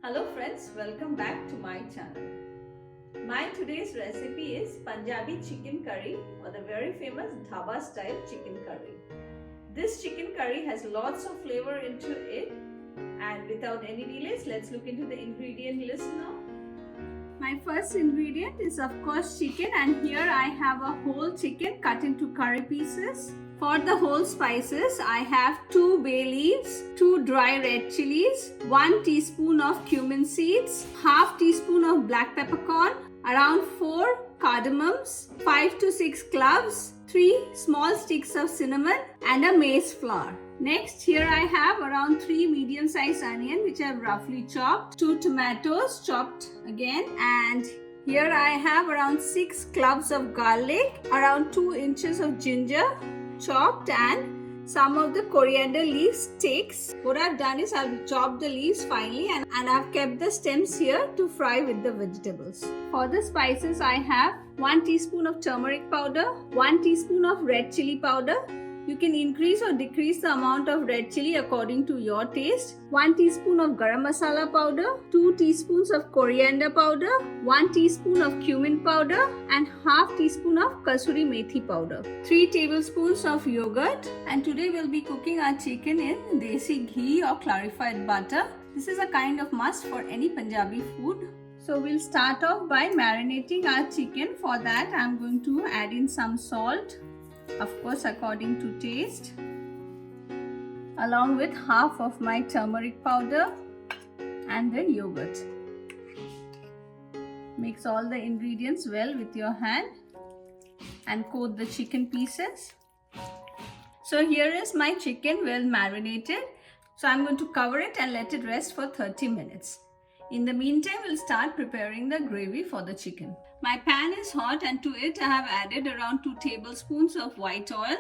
Hello friends, welcome back to my channel. My today's recipe is Punjabi chicken curry or the very famous dhaba style chicken curry. This chicken curry has lots of flavor into it, and without any delays, let's look into the ingredient list now. My first ingredient is of course chicken, and here I have a whole chicken cut into curry pieces. For the whole spices, I have 2 bay leaves, 2 dry red chilies, 1 teaspoon of cumin seeds, half teaspoon of black peppercorn, around 4 cardamoms, 5 to 6 cloves, 3 small sticks of cinnamon and a maize flour. Next, here I have around 3 medium-sized onion which I have roughly chopped, 2 tomatoes chopped again, and here I have around 6 cloves of garlic, around 2 inches of ginger chopped, and some of the coriander leaf sticks. What I've done is I've chopped the leaves finely and I've kept the stems here to fry with the vegetables. For the spices, I have 1 teaspoon of turmeric powder, 1 teaspoon of red chili powder. You can increase or decrease the amount of red chili according to your taste. 1 teaspoon of garam masala powder, 2 teaspoons of coriander powder, 1 teaspoon of cumin powder and half teaspoon of kasuri methi powder. 3 tablespoons of yogurt, and today we'll be cooking our chicken in desi ghee or clarified butter. This is a kind of must for any Punjabi food. So we'll start off by marinating our chicken. For that, I'm going to add in some salt, of course according to taste, along with half of my turmeric powder and then yogurt. Mix all the ingredients well with your hand and coat the chicken pieces. So here is my chicken well marinated. So I'm going to cover it and let it rest for 30 minutes. In the meantime, we'll start preparing the gravy for the chicken. My pan is hot, and to it I have added around 2 tablespoons of white oil.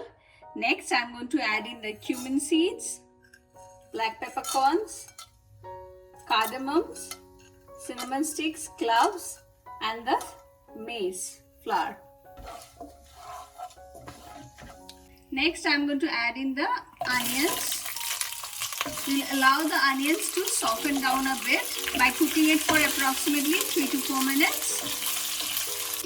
Next, I'm going to add in the cumin seeds, black peppercorns, cardamoms, cinnamon sticks, cloves, and the maize flour. Next, I'm going to add in the onions. We'll allow the onions to soften down a bit by cooking it for approximately 3 to 4 minutes.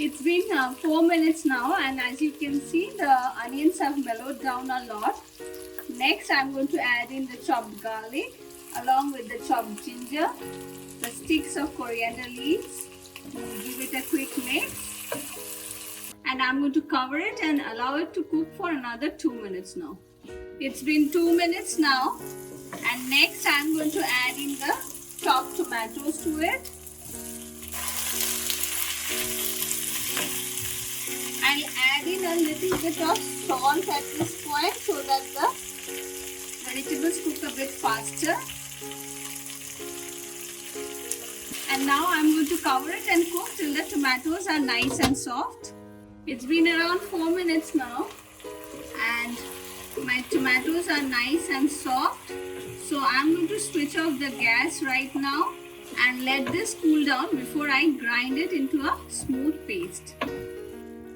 It's been 4 minutes now, and as you can see, the onions have mellowed down a lot. Next, I'm going to add in the chopped garlic along with the chopped ginger, the sticks of coriander leaves. Give it a quick mix, and I'm going to cover it and allow it to cook for another 2 minutes now. It's been 2 minutes now. And next I'm going to add in the chopped tomatoes to it. I'll add in a little bit of salt at this point so that the vegetables cook a bit faster. And now I'm going to cover it and cook till the tomatoes are nice and soft. It's been around 4 minutes now, and my tomatoes are nice and soft. So I'm going to switch off the gas right now and let this cool down before I grind it into a smooth paste.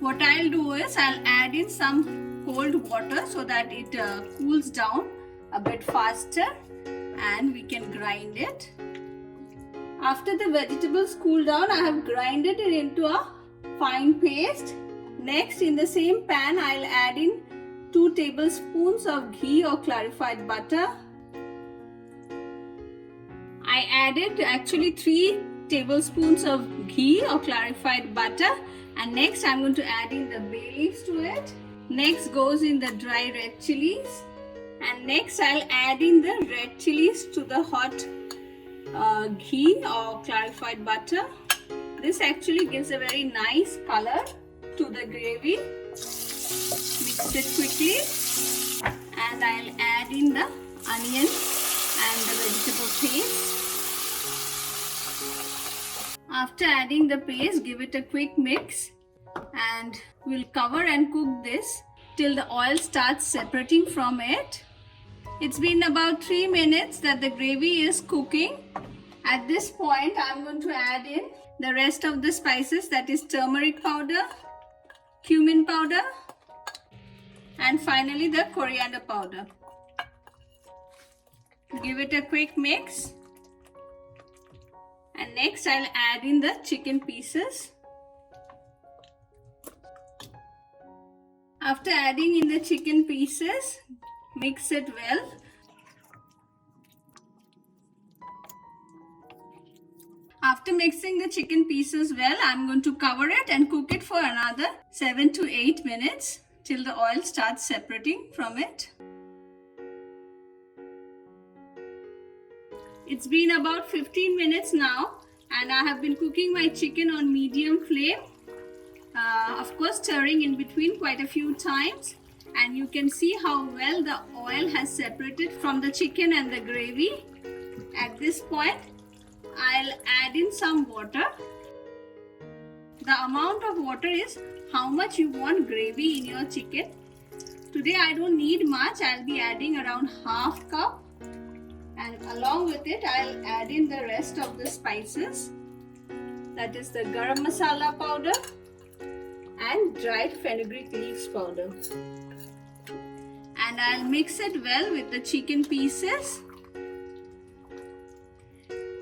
What I'll do is I'll add in some cold water so that it cools down a bit faster and we can grind it. After the vegetables cool down, I have grinded it into a fine paste. Next, in the same pan, I'll add in 2 tablespoons of ghee or clarified butter. I added actually 3 tablespoons of ghee or clarified butter, and next I'm going to add in the bay leaves to it. Next goes in the dry red chilies, and next I'll add in the red chilies to the hot ghee or clarified butter. This actually gives a very nice color to the gravy. Mix it quickly, and I'll add in the onion and the vegetable paste. After adding the paste, give it a quick mix, and we'll cover and cook this till the oil starts separating from it. It's been about 3 minutes that the gravy is cooking. At this point, I'm going to add in the rest of the spices, that is turmeric powder, cumin powder, and finally the coriander powder. Give it a quick mix. Next, I'll add in the chicken pieces. After adding in the chicken pieces, mix it well. After mixing the chicken pieces well, I'm going to cover it and cook it for another 7 to 8 minutes till the oil starts separating from it. It's been about 15 minutes now and I have been cooking my chicken on medium flame. Of course, stirring in between quite a few times, and you can see how well the oil has separated from the chicken and the gravy. At this point, I'll add in some water. The amount of water is how much you want gravy in your chicken. Today I don't need much. I'll be adding around half cup, and along with it I'll add in the rest of the spices. That is the garam masala powder and dried fenugreek leaves powder. And I'll mix it well with the chicken pieces.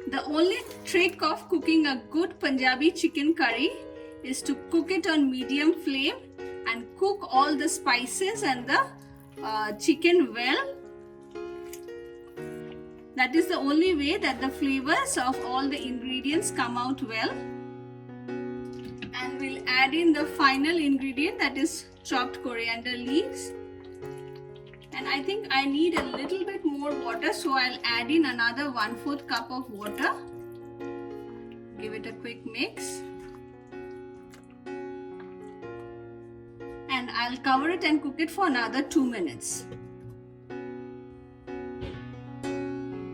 The only trick of cooking a good Punjabi chicken curry is to cook it on medium flame and cook all the spices and the chicken well. That is the only way that the flavors of all the ingredients come out well. And we'll add in the final ingredient, that is chopped coriander leaves. And I think I need a little bit more water, so I'll add in another 1/4 cup of water. Give it a quick mix. And I'll cover it and cook it for another 2 minutes.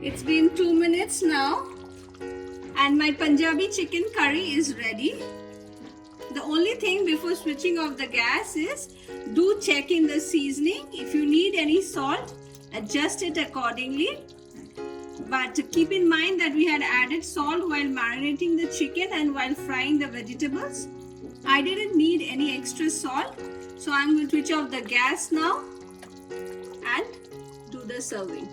It's been 2 minutes now and my Punjabi chicken curry is ready. The only thing before switching off the gas is do check in the seasoning. If you need any salt, adjust it accordingly. But keep in mind that we had added salt while marinating the chicken and while frying the vegetables. I didn't need any extra salt, so I'm going to switch off the gas now and do the serving.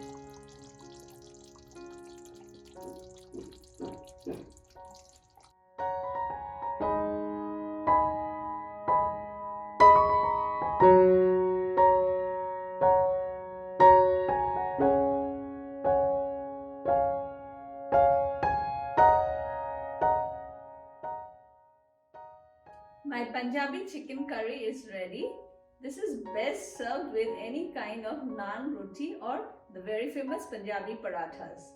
My Punjabi chicken curry is ready. This is best served with any kind of naan, roti or the very famous Punjabi parathas.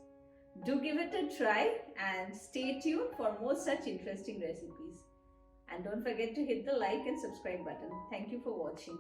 Do give it a try and stay tuned for more such interesting recipes. And don't forget to hit the like and subscribe button. Thank you for watching.